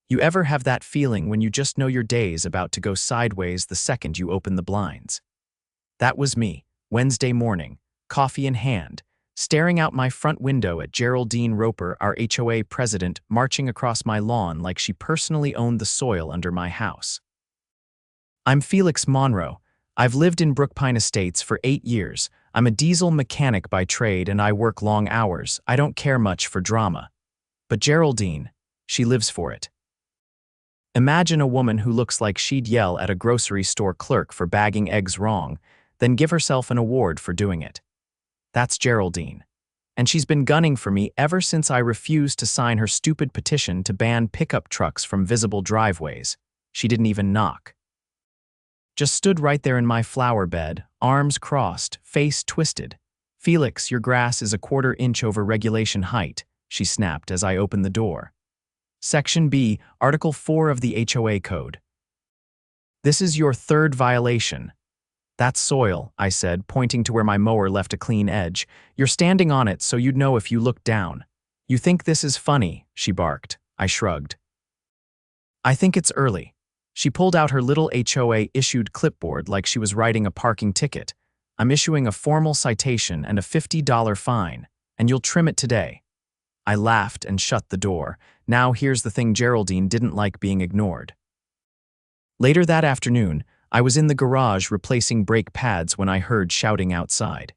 You ever have that feeling when you just know your day's about to go sideways the second you open the blinds? That was me, Wednesday morning, coffee in hand, staring out my front window at Geraldine Roper, our HOA president, marching across my lawn like she personally owned the soil under my house. I'm Felix Monroe. I've lived in Brookpine Estates for 8 years. I'm a diesel mechanic by trade and I work long hours. I don't care much for drama. But Geraldine, she lives for it. Imagine a woman who looks like she'd yell at a grocery store clerk for bagging eggs wrong, then give herself an award for doing it. That's Geraldine. And she's been gunning for me ever since I refused to sign her stupid petition to ban pickup trucks from visible driveways. She didn't even knock. Just stood right there in my flower bed, arms crossed, face twisted. "Felix, your grass is a 1/4 inch over regulation height," she snapped as I opened the door. Section B, Article 4 of the HOA Code. "This is your 3rd violation." "That's soil," I said, pointing to where my mower left a clean edge. "You're standing on it so you'd know if you looked down." "You think this is funny?" she barked. I shrugged. "I think it's early." She pulled out her little HOA-issued clipboard like she was writing a parking ticket. "I'm issuing a formal citation and a $50 fine, and you'll trim it today." I laughed and shut the door. Now here's the thing: Geraldine didn't like being ignored. Later that afternoon, I was in the garage replacing brake pads when I heard shouting outside.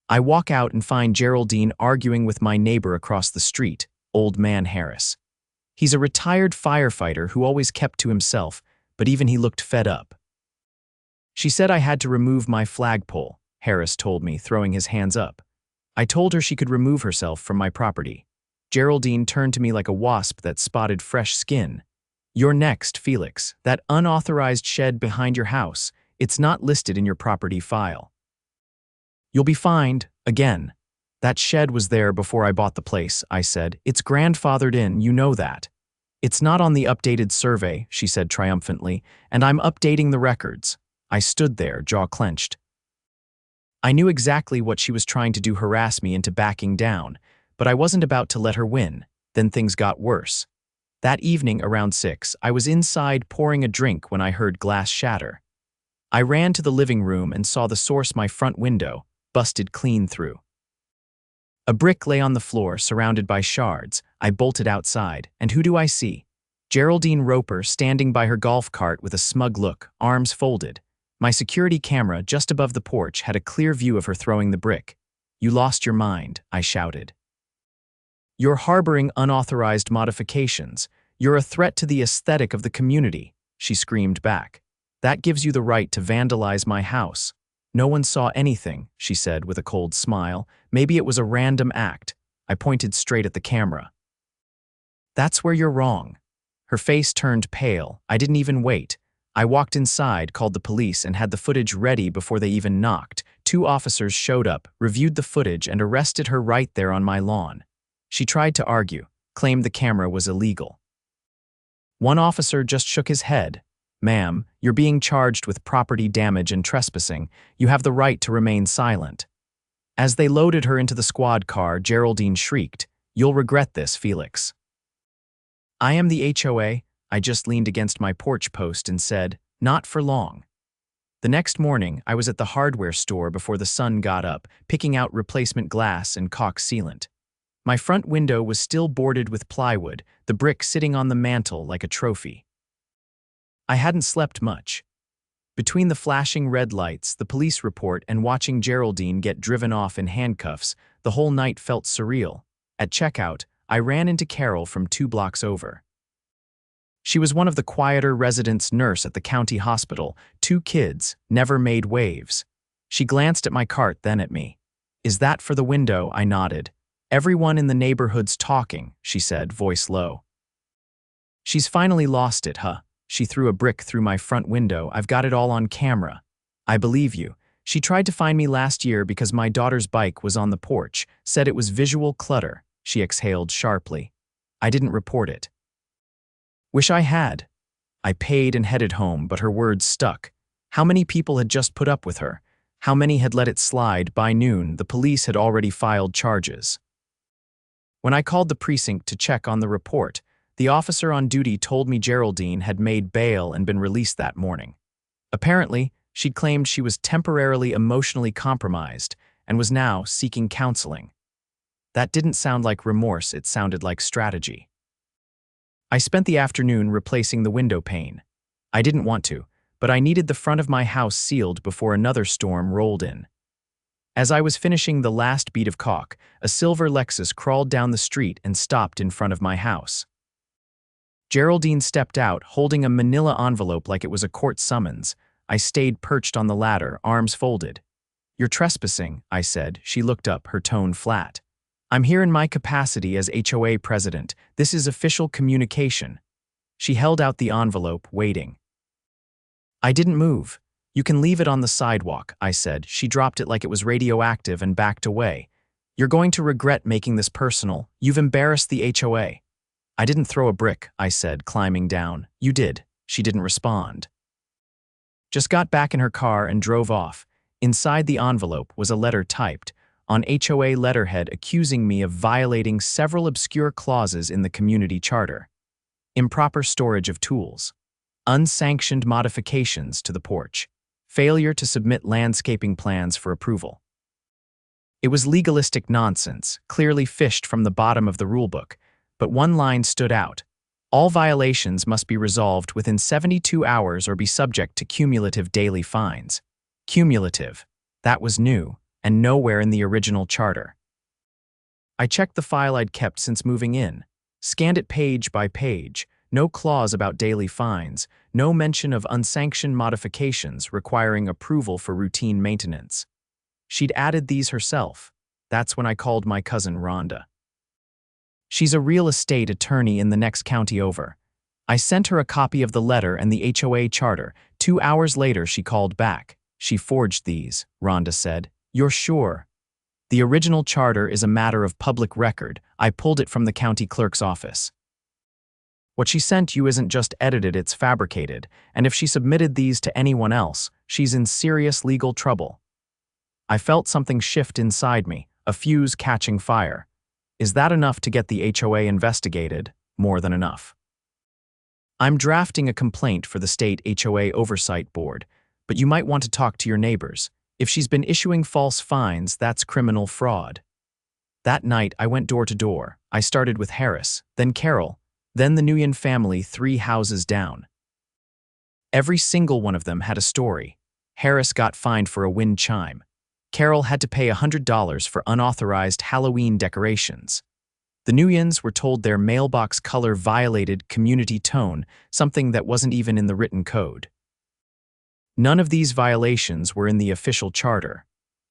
I walk out and find Geraldine arguing with my neighbor across the street, Old Man Harris. He's a retired firefighter who always kept to himself, but even he looked fed up. "She said I had to remove my flagpole," Harris told me, throwing his hands up. I told her she could remove herself from my property. Geraldine turned to me like a wasp that spotted fresh skin. "You're next, Felix. That unauthorized shed behind your house, it's not listed in your property file." "You'll be fined, again." "That shed was there before I bought the place," I said. "It's grandfathered in, you know that." "It's not on the updated survey," she said triumphantly, "and I'm updating the records." I stood there, jaw clenched. I knew exactly what she was trying to do: harass me into backing down, but I wasn't about to let her win. Then things got worse. That evening around 6, I was inside pouring a drink when I heard glass shatter. I ran to the living room and saw the source: my front window, busted clean through. A brick lay on the floor, surrounded by shards. I bolted outside, and who do I see? Geraldine Roper standing by her golf cart with a smug look, arms folded. My security camera just above the porch had a clear view of her throwing the brick. "You lost your mind," I shouted. "You're harboring unauthorized modifications. You're a threat to the aesthetic of the community," she screamed back. "That gives you the right to vandalize my house." "No one saw anything," she said with a cold smile. "Maybe it was a random act." I pointed straight at the camera. "That's where you're wrong." Her face turned pale. I didn't even wait. I walked inside, called the police, and had the footage ready before they even knocked. 2 officers showed up, reviewed the footage, and arrested her right there on my lawn. She tried to argue, claimed the camera was illegal. One officer just shook his head. "Ma'am, you're being charged with property damage and trespassing. You have the right to remain silent." As they loaded her into the squad car, Geraldine shrieked, "You'll regret this, Felix." "I am the HOA." I just leaned against my porch post and said, "Not for long." The next morning, I was at the hardware store before the sun got up, picking out replacement glass and caulk sealant. My front window was still boarded with plywood, the brick sitting on the mantel like a trophy. I hadn't slept much. Between the flashing red lights, the police report, and watching Geraldine get driven off in handcuffs, the whole night felt surreal. At checkout, I ran into Carol from 2 blocks over. She was one of the quieter residents' nurse at the county hospital. 2 kids, never made waves. She glanced at my cart, then at me. "Is that for the window?" I nodded. "Everyone in the neighborhood's talking," she said, voice low. "She's finally lost it, huh?" She threw a brick through my front window. "I've got it all on camera." "I believe you. She tried to find me last year because my daughter's bike was on the porch, said it was visual clutter." She exhaled sharply. "I didn't report it." "Wish I had." I paid and headed home, but her words stuck. How many people had just put up with her? How many had let it slide? By noon, the police had already filed charges. When I called the precinct to check on the report, The officer on duty told me Geraldine had made bail and been released that morning. Apparently, she'd claimed she was temporarily emotionally compromised and was now seeking counseling. That didn't sound like remorse, it sounded like strategy. I spent the afternoon replacing the window pane. I didn't want to, but I needed the front of my house sealed before another storm rolled in. As I was finishing the last bead of caulk, a silver Lexus crawled down the street and stopped in front of my house. Geraldine stepped out, holding a manila envelope like it was a court summons. I stayed perched on the ladder, arms folded. "You're trespassing," I said. She looked up, her tone flat. "I'm here in my capacity as HOA president. This is official communication." She held out the envelope, waiting. I didn't move. "You can leave it on the sidewalk," I said. She dropped it like it was radioactive and backed away. "You're going to regret making this personal. You've embarrassed the HOA." "I didn't throw a brick," I said, climbing down. "You did." She didn't respond. Just got back in her car and drove off. Inside the envelope was a letter typed on HOA letterhead accusing me of violating several obscure clauses in the community charter. Improper storage of tools, unsanctioned modifications to the porch, failure to submit landscaping plans for approval. It was legalistic nonsense, clearly fished from the bottom of the rulebook, but one line stood out. All violations must be resolved within 72 hours or be subject to cumulative daily fines. Cumulative. That was new, and nowhere in the original charter. I checked the file I'd kept since moving in, scanned it page by page. No clause about daily fines, no mention of unsanctioned modifications requiring approval for routine maintenance. She'd added these herself. That's when I called my cousin Rhonda. She's a real estate attorney in the next county over. I sent her a copy of the letter and the HOA charter. 2 hours later, she called back. "She forged these," Rhonda said. "You're sure?" "The original charter is a matter of public record. I pulled it from the county clerk's office. What she sent you isn't just edited, it's fabricated, and if she submitted these to anyone else, she's in serious legal trouble." I felt something shift inside me, a fuse catching fire. Is that enough to get the HOA investigated? More than enough. "I'm drafting a complaint for the state HOA Oversight Board, but you might want to talk to your neighbors. If she's been issuing false fines, that's criminal fraud." That night, I went door to door. I started with Harris, then Carol, then the Nguyen family 3 houses down. Every single one of them had a story. Harris got fined for a wind chime. Carol had to pay $100 for unauthorized Halloween decorations. The Nguyens were told their mailbox color violated community tone, something that wasn't even in the written code. None of these violations were in the official charter.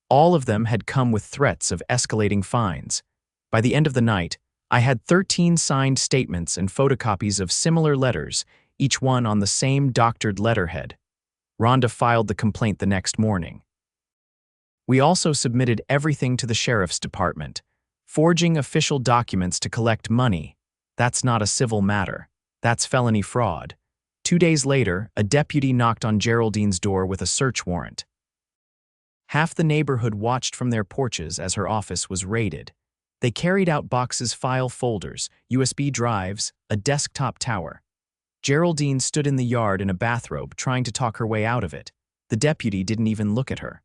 All of them had come with threats of escalating fines. By the end of the night, I had 13 signed statements and photocopies of similar letters, each one on the same doctored letterhead. Rhonda filed the complaint the next morning. We also submitted everything to the sheriff's department. Forging official documents to collect money, that's not a civil matter. That's felony fraud. 2 days later, a deputy knocked on Geraldine's door with a search warrant. Half the neighborhood watched from their porches as her office was raided. They carried out boxes, file folders, USB drives, a desktop tower. Geraldine stood in the yard in a bathrobe trying to talk her way out of it. The deputy didn't even look at her.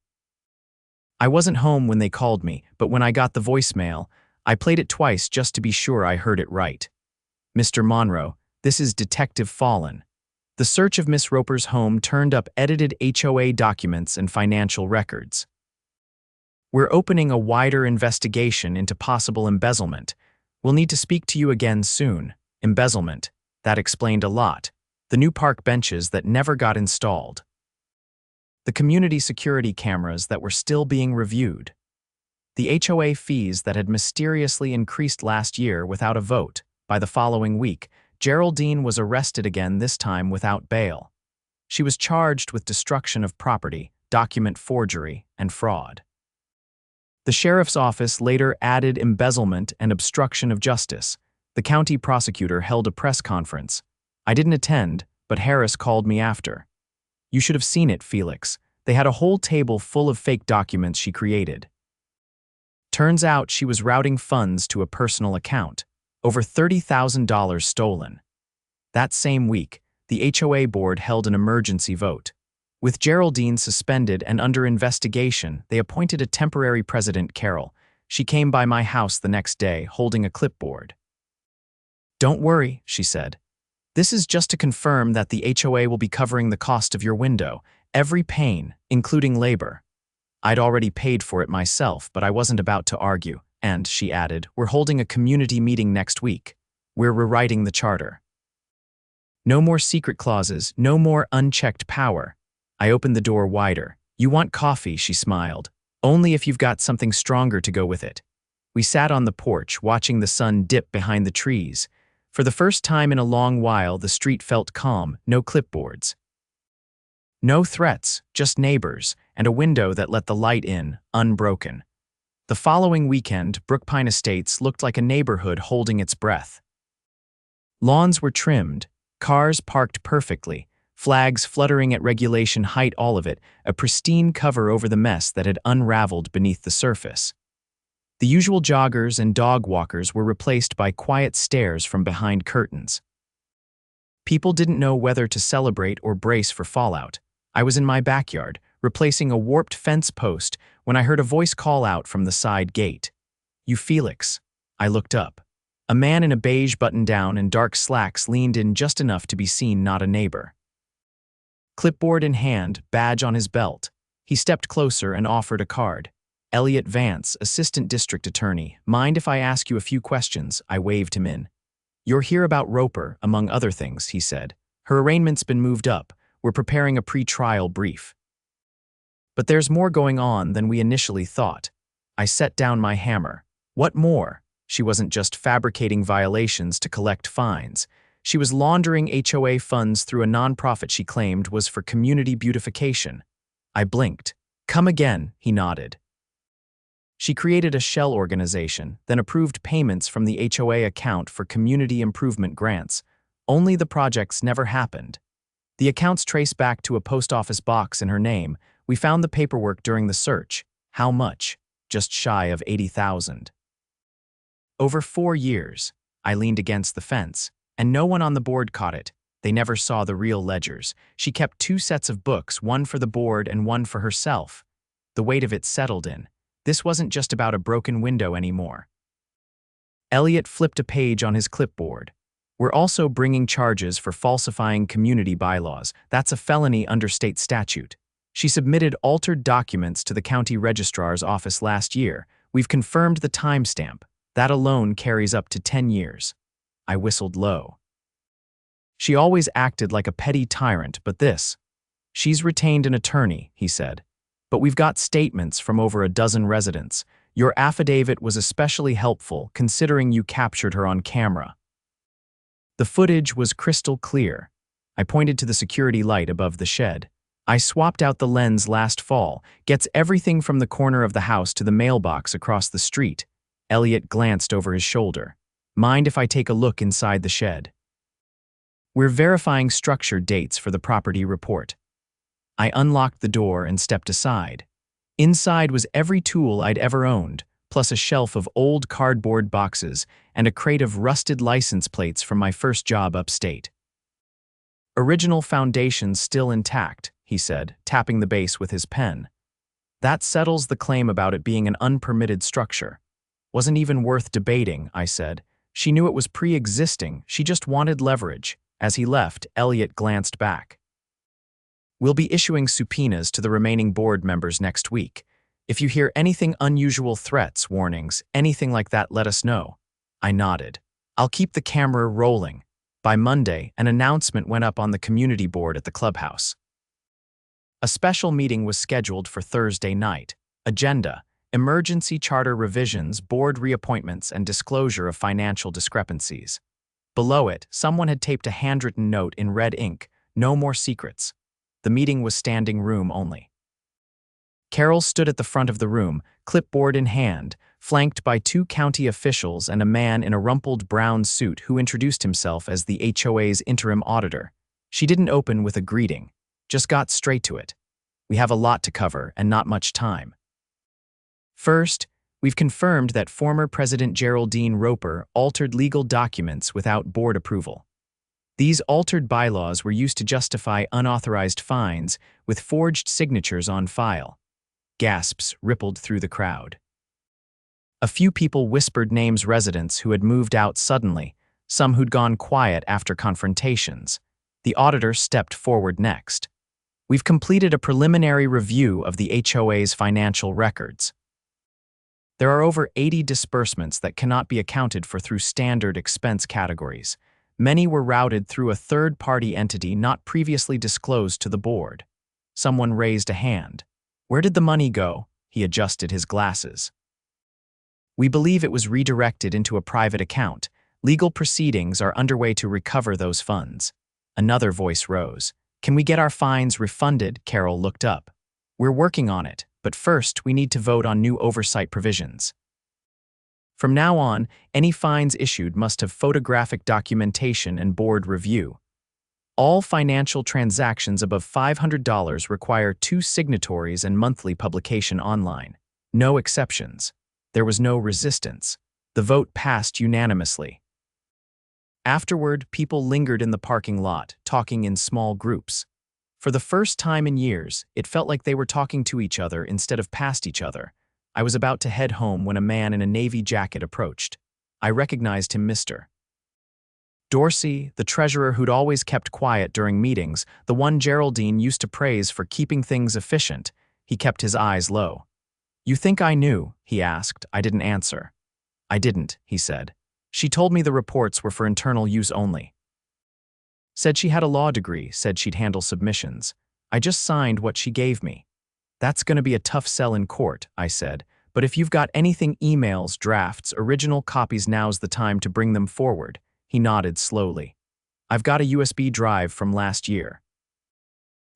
I wasn't home when they called me, but when I got the voicemail, I played it twice just to be sure I heard it right. "Mr. Monroe, this is Detective Fallon. The search of Miss Roper's home turned up edited HOA documents and financial records. We're opening a wider investigation into possible embezzlement. We'll need to speak to you again soon." Embezzlement. That explained a lot. The new park benches that never got installed. The community security cameras that were still being reviewed. The HOA fees that had mysteriously increased last year without a vote. By the following week, Geraldine was arrested again, this time without bail. She was charged with destruction of property, document forgery, and fraud. The sheriff's office later added embezzlement and obstruction of justice. The county prosecutor held a press conference. I didn't attend, but Harris called me after. "You should have seen it, Felix. They had a whole table full of fake documents she created." Turns out she was routing funds to a personal account. Over $30,000 stolen. That same week, the HOA board held an emergency vote. With Geraldine suspended and under investigation, they appointed a temporary president, Carol. She came by my house the next day, holding a clipboard. "Don't worry," she said. "This is just to confirm that the HOA will be covering the cost of your window, every pane, including labor." I'd already paid for it myself, but I wasn't about to argue. And, she added, "We're holding a community meeting next week. We're rewriting the charter. No more secret clauses, no more unchecked power." I opened the door wider. "You want coffee," she smiled. "Only if you've got something stronger to go with it." We sat on the porch, watching the sun dip behind the trees. For the first time in a long while, the street felt calm, no clipboards. No threats, just neighbors, and a window that let the light in, unbroken. The following weekend, Brookpine Estates looked like a neighborhood holding its breath. Lawns were trimmed, cars parked perfectly, flags fluttering at regulation height, all of it, a pristine cover over the mess that had unraveled beneath the surface. The usual joggers and dog walkers were replaced by quiet stares from behind curtains. People didn't know whether to celebrate or brace for fallout. I was in my backyard, replacing a warped fence post, when I heard a voice call out from the side gate. "You Felix." I looked up. A man in a beige button-down and dark slacks leaned in just enough to be seen, not a neighbor. Clipboard in hand, badge on his belt. He stepped closer and offered a card. "Elliot Vance, Assistant District Attorney. Mind if I ask you a few questions?" I waved him in. "You're here about Roper, among other things," he said. "Her arraignment's been moved up. We're preparing a pre-trial brief." "But there's more going on than we initially thought." I set down my hammer. "What more?" She wasn't just fabricating violations to collect fines. She was laundering HOA funds through a nonprofit she claimed was for community beautification. I blinked. "Come again," he nodded. She created a shell organization, then approved payments from the HOA account for community improvement grants. Only the projects never happened. The accounts trace back to a post office box in her name. We found the paperwork during the search. How much? Just shy of $80,000. Over 4 years. I leaned against the fence, and no one on the board caught it. They never saw the real ledgers. She kept 2 sets of books, one for the board and one for herself. The weight of it settled in. This wasn't just about a broken window anymore. Elliot flipped a page on his clipboard. "We're also bringing charges for falsifying community bylaws. That's a felony under state statute." She submitted altered documents to the county registrar's office last year. "We've confirmed the timestamp. That alone carries up to 10 years. I whistled low. She always acted like a petty tyrant, but this. "She's retained an attorney," he said. "But we've got statements from over a dozen residents. Your affidavit was especially helpful, considering you captured her on camera." The footage was crystal clear. I pointed to the security light above the shed. "I swapped out the lens last fall. Gets everything from the corner of the house to the mailbox across the street." Elliot glanced over his shoulder. "Mind if I take a look inside the shed?" "We're verifying structure dates for the property report." I unlocked the door and stepped aside. Inside was every tool I'd ever owned, plus a shelf of old cardboard boxes and a crate of rusted license plates from my first job upstate. "Original foundations still intact," he said, tapping the base with his pen. "That settles the claim about it being an unpermitted structure." "Wasn't even worth debating," I said. "She knew it was pre-existing, she just wanted leverage." As he left, Elliot glanced back. "We'll be issuing subpoenas to the remaining board members next week. If you hear anything unusual, threats, warnings, anything like that, let us know." I nodded. "I'll keep the camera rolling." By Monday, an announcement went up on the community board at the clubhouse. A special meeting was scheduled for Thursday night. Agenda: emergency charter revisions, board reappointments, and disclosure of financial discrepancies. Below it, someone had taped a handwritten note in red ink: "No more secrets." The meeting was standing room only. Carol stood at the front of the room, clipboard in hand, flanked by 2 county officials and a man in a rumpled brown suit who introduced himself as the HOA's interim auditor. She didn't open with a greeting, just got straight to it. "We have a lot to cover and not much time. First, We've confirmed that former President Geraldine Roper altered legal documents without board approval. These altered bylaws were used to justify unauthorized fines with forged signatures on file. Gasps rippled through the crowd. A few people whispered names residents who had moved out suddenly, some who'd gone quiet after confrontations. The auditor stepped forward next. We've completed a preliminary review of the HOA's financial records. There are over 80 disbursements that cannot be accounted for through standard expense categories. Many were routed through a third-party entity not previously disclosed to the board. Someone raised a hand. Where did the money go? He adjusted his glasses. We believe it was redirected into a private account. Legal proceedings are underway to recover those funds. Another voice rose. Can we get our fines refunded? Carol looked up. We're working on it, but first we need to vote on new oversight provisions. From now on, any fines issued must have photographic documentation and board review. All financial transactions above $500 require 2 signatories and monthly publication online. No exceptions. There was no resistance. The vote passed unanimously. Afterward, people lingered in the parking lot, talking in small groups. For the first time in years, it felt like they were talking to each other instead of past each other. I was about to head home when a man in a navy jacket approached. I recognized him, Mr. Dorsey, the treasurer who'd always kept quiet during meetings, the one Geraldine used to praise for keeping things efficient. He kept his eyes low. You think I knew? He asked. I didn't answer. I didn't, he said. She told me the reports were for internal use only. Said she had a law degree, said she'd handle submissions. I just signed what she gave me. That's going to be a tough sell in court, I said, but if you've got anything, emails, drafts, original copies, now's the time to bring them forward. He nodded slowly. I've got a USB drive from last year.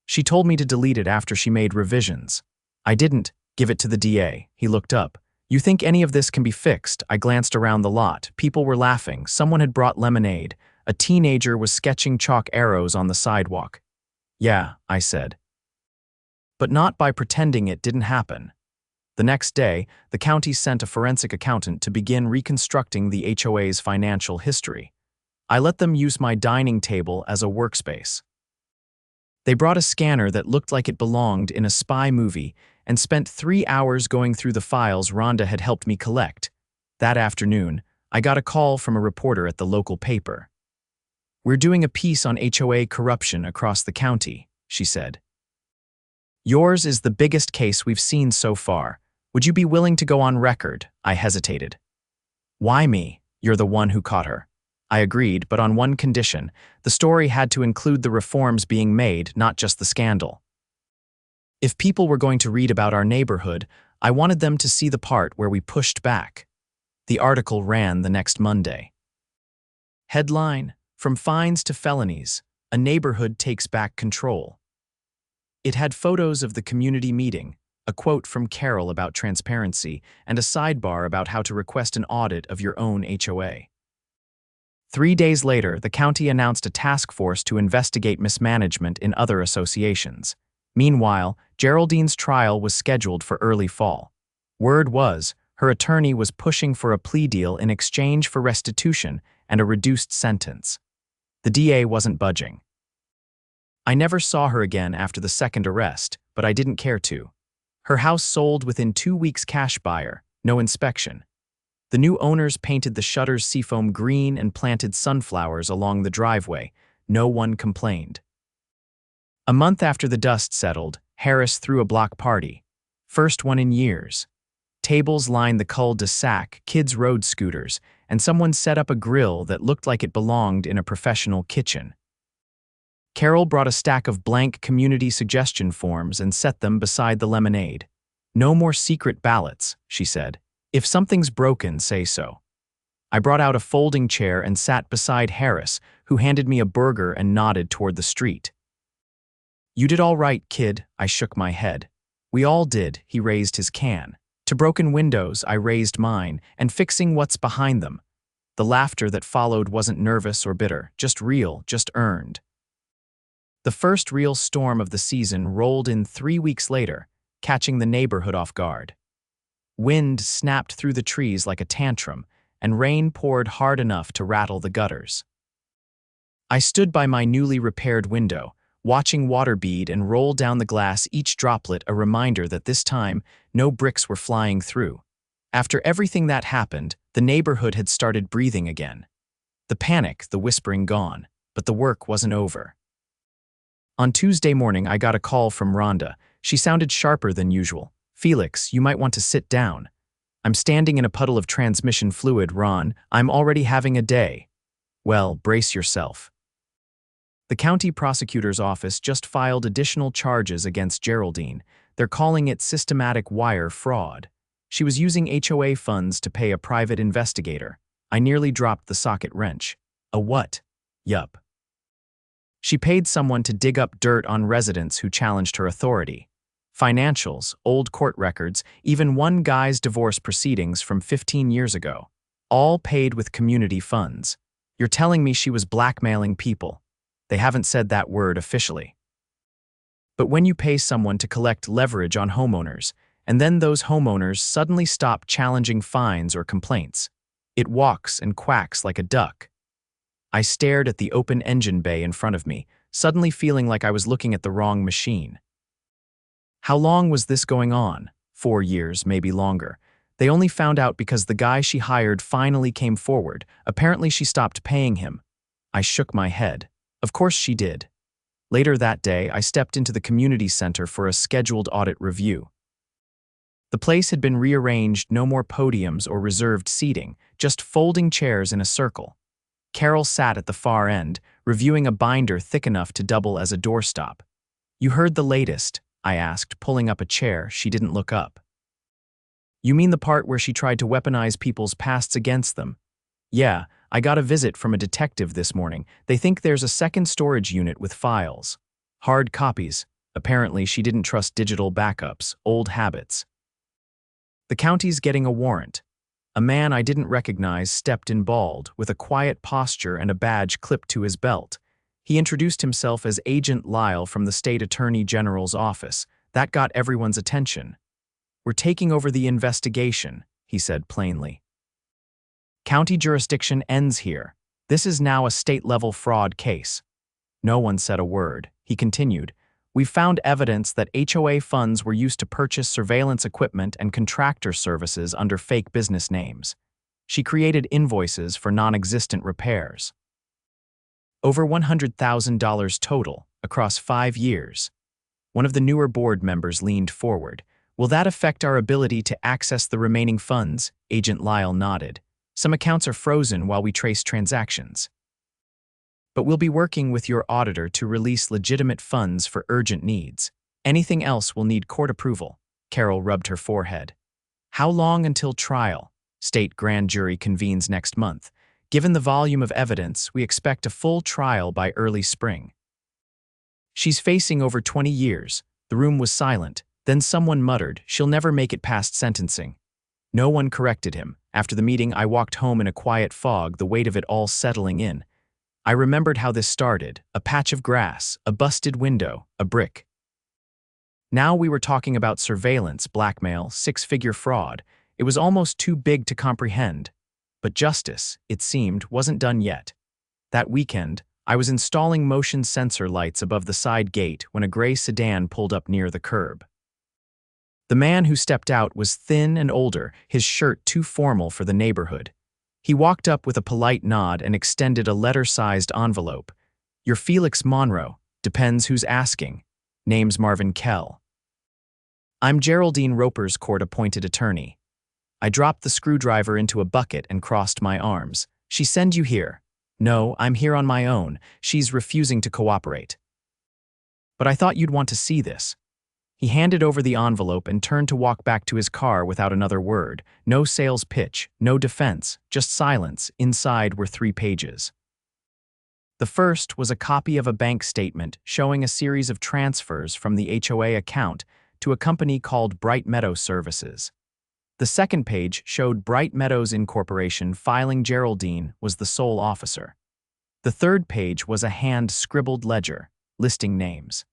She told me to delete it after she made revisions. I didn't. Give it to the DA. He looked up. You think any of this can be fixed? I glanced around the lot. People were laughing. Someone had brought lemonade. A teenager was sketching chalk arrows on the sidewalk. Yeah, I said. But not by pretending it didn't happen. The next day, the county sent a forensic accountant to begin reconstructing the HOA's financial history. I let them use my dining table as a workspace. They brought a scanner that looked like it belonged in a spy movie and spent 3 hours going through the files Rhonda had helped me collect. That afternoon, I got a call from a reporter at the local paper. We're doing a piece on HOA corruption across the county, she said. Yours is the biggest case we've seen so far. Would you be willing to go on record? I hesitated. Why me? You're the one who caught her. I agreed, but on one condition. The story had to include the reforms being made, not just the scandal. If people were going to read about our neighborhood, I wanted them to see the part where we pushed back. The article ran the next Monday. Headline: From fines to felonies, a neighborhood takes back control. It had photos of the community meeting, a quote from Carol about transparency, and a sidebar about how to request an audit of your own HOA. 3 days later, the county announced a task force to investigate mismanagement in other associations. Meanwhile, Geraldine's trial was scheduled for early fall. Word was, her attorney was pushing for a plea deal in exchange for restitution and a reduced sentence. The DA wasn't budging. I never saw her again after the second arrest, but I didn't care to. Her house sold within 2 weeks, cash buyer, no inspection. The new owners painted the shutters seafoam green and planted sunflowers along the driveway. No one complained. A month after the dust settled, Harris threw a block party. First one in years. Tables lined the cul-de-sac, kids rode scooters, and someone set up a grill that looked like it belonged in a professional kitchen. Carol brought a stack of blank community suggestion forms and set them beside the lemonade. No more secret ballots, she said. If something's broken, say so. I brought out a folding chair and sat beside Harris, who handed me a burger and nodded toward the street. You did all right, kid, I shook my head. We all did, he raised his can. To broken windows, I raised mine, and fixing what's behind them. The laughter that followed wasn't nervous or bitter, just real, just earned. The first real storm of the season rolled in 3 weeks later, catching the neighborhood off guard. Wind snapped through the trees like a tantrum, and rain poured hard enough to rattle the gutters. I stood by my newly repaired window, watching water bead and roll down the glass, each droplet a reminder that this time no bricks were flying through. After everything that happened, the neighborhood had started breathing again. The panic, the whispering gone, but the work wasn't over. On Tuesday morning, I got a call from Rhonda. She sounded sharper than usual. "Felix, you might want to sit down." "I'm standing in a puddle of transmission fluid, Ron. I'm already having a day." "Well, brace yourself." The county prosecutor's office just filed additional charges against Geraldine. They're calling it systematic wire fraud. She was using HOA funds to pay a private investigator. I nearly dropped the socket wrench. A what? Yup. She paid someone to dig up dirt on residents who challenged her authority. Financials, old court records, even one guy's divorce proceedings from 15 years ago. All paid with community funds. You're telling me she was blackmailing people? They haven't said that word officially. But when you pay someone to collect leverage on homeowners, and then those homeowners suddenly stop challenging fines or complaints, it walks and quacks like a duck. I stared at the open engine bay in front of me, suddenly feeling like I was looking at the wrong machine. How long was this going on? 4 years, maybe longer. They only found out because the guy she hired finally came forward. Apparently she stopped paying him. I shook my head. Of course she did. Later that day, I stepped into the community center for a scheduled audit review. The place had been rearranged, no more podiums or reserved seating, just folding chairs in a circle. Carol sat at the far end, reviewing a binder thick enough to double as a doorstop. "You heard the latest?" I asked, pulling up a chair. She didn't look up. "You mean the part where she tried to weaponize people's pasts against them?" "Yeah, I got a visit from a detective this morning. They think there's a second storage unit with files. Hard copies. Apparently she didn't trust digital backups, old habits." "The county's getting a warrant." A man I didn't recognize stepped in bald, with a quiet posture and a badge clipped to his belt. He introduced himself as Agent Lyle from the State Attorney General's office. That got everyone's attention. "We're taking over the investigation," he said plainly. "County jurisdiction ends here. This is now a state-level fraud case." No one said a word. He continued, "We've found evidence that HOA funds were used to purchase surveillance equipment and contractor services under fake business names. She created invoices for non-existent repairs. Over $100,000 total, across 5 years. One of the newer board members leaned forward. "Will that affect our ability to access the remaining funds?" Agent Lyle nodded. "Some accounts are frozen while we trace transactions. But we'll be working with your auditor to release legitimate funds for urgent needs. Anything else will need court approval." Carol rubbed her forehead. "How long until trial?" "State grand jury convenes next month. Given the volume of evidence, we expect a full trial by early spring." "She's facing over 20 years. The room was silent. Then someone muttered, "She'll never make it past sentencing." No one corrected him. After the meeting, I walked home in a quiet fog, the weight of it all settling in. I remembered how this started: a patch of grass, a busted window, a brick. Now we were talking about surveillance, blackmail, 6-figure fraud. It was almost too big to comprehend. But justice, it seemed, wasn't done yet. That weekend, I was installing motion sensor lights above the side gate when a gray sedan pulled up near the curb. The man who stepped out was thin and older, his shirt too formal for the neighborhood. He walked up with a polite nod and extended a letter-sized envelope. "You're Felix Monroe. Depends who's asking. Name's Marvin Kell." "I'm Geraldine Roper's court-appointed attorney." I dropped the screwdriver into a bucket and crossed my arms. "She send you here?" "No, I'm here on my own. She's refusing to cooperate." "But I thought you'd want to see this." He handed over the envelope and turned to walk back to his car without another word. No sales pitch, no defense, just silence. Inside were 3 pages. The first was a copy of a bank statement showing a series of transfers from the HOA account to a company called Bright Meadow Services. The second page showed Bright Meadows Incorporation filing Geraldine was the sole officer. The third page was a hand-scribbled ledger, listing names.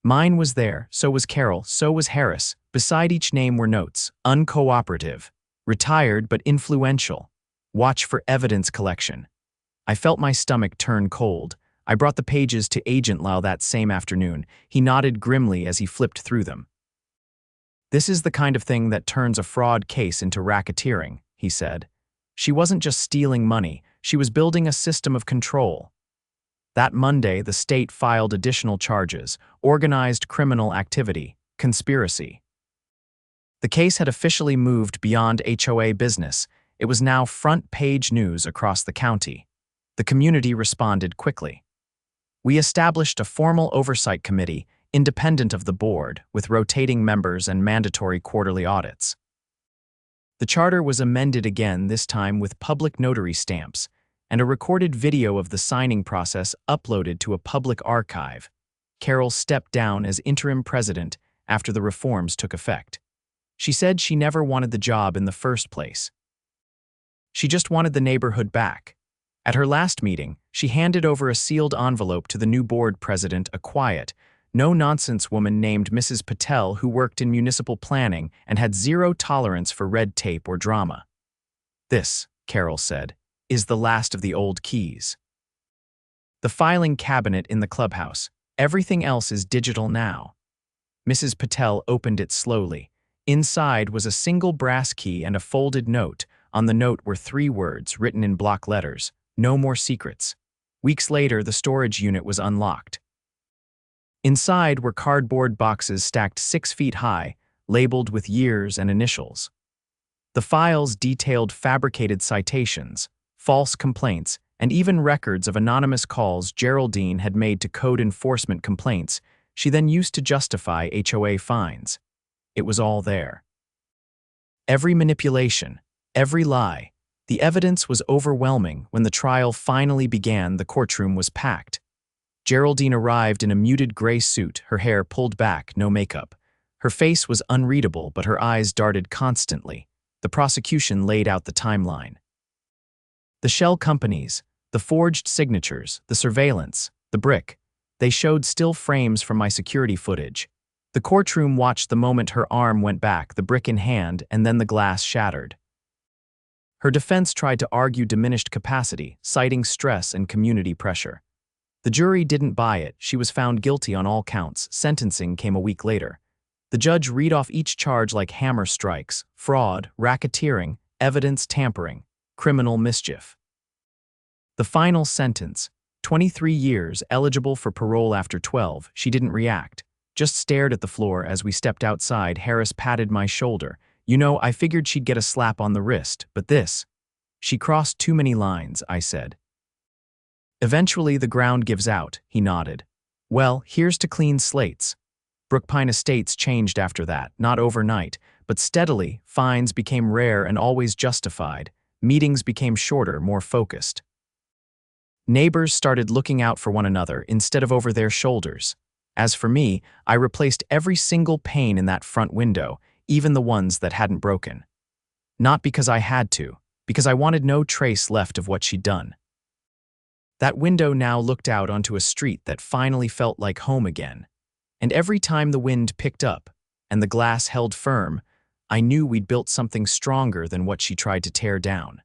Mine was there, so was Carol, so was Harris. Beside each name were notes: uncooperative, retired but influential, watch for evidence collection. I felt my stomach turn cold. I brought the pages to Agent Lau that same afternoon. He nodded grimly as he flipped through them. "This is the kind of thing that turns a fraud case into racketeering," he said. "She wasn't just stealing money, she was building a system of control." That Monday, the state filed additional charges: organized criminal activity, conspiracy. The case had officially moved beyond HOA business. It was now front-page news across the county. The community responded quickly. We established a formal oversight committee, independent of the board, with rotating members and mandatory quarterly audits. The charter was amended again, this time with public notary stamps, and a recorded video of the signing process uploaded to a public archive. Carol stepped down as interim president after the reforms took effect. She said she never wanted the job in the first place. She just wanted the neighborhood back. At her last meeting, she handed over a sealed envelope to the new board president, a quiet, no-nonsense woman named Mrs. Patel who worked in municipal planning and had zero tolerance for red tape or drama. "This," Carol said, "is the last of the old keys. The filing cabinet in the clubhouse. Everything else is digital now." Mrs. Patel opened it slowly. Inside was a single brass key and a folded note. On the note were 3 words written in block letters: "No more secrets." Weeks later, the storage unit was unlocked. Inside were cardboard boxes stacked 6 feet high, labeled with years and initials. The files detailed fabricated citations, false complaints, and even records of anonymous calls Geraldine had made to code enforcement complaints she then used to justify HOA fines. It was all there. Every manipulation, every lie. The evidence was overwhelming. When the trial finally began, the courtroom was packed. Geraldine arrived in a muted gray suit, her hair pulled back, no makeup. Her face was unreadable, but her eyes darted constantly. The prosecution laid out the timeline. The shell companies, the forged signatures, the surveillance, the brick. They showed still frames from my security footage. The courtroom watched the moment her arm went back, the brick in hand, and then the glass shattered. Her defense tried to argue diminished capacity, citing stress and community pressure. The jury didn't buy it. She was found guilty on all counts. Sentencing came a week later. The judge read off each charge like hammer strikes: fraud, racketeering, evidence tampering, criminal mischief. The final sentence: 23 years, eligible for parole after 12. She didn't react, just stared at the floor. As we stepped outside, Harris patted my shoulder. "You know, I figured she'd get a slap on the wrist, but this..." "She crossed too many lines," I said. "Eventually the ground gives out," he nodded. "Well, here's to clean slates." Brookpine Estates changed after that, not overnight, but steadily. Fines became rare and always justified. Meetings became shorter, more focused. Neighbors started looking out for one another instead of over their shoulders. As for me, I replaced every single pane in that front window, even the ones that hadn't broken. Not because I had to, because I wanted no trace left of what she'd done. That window now looked out onto a street that finally felt like home again. And every time the wind picked up and the glass held firm, I knew we'd built something stronger than what she tried to tear down.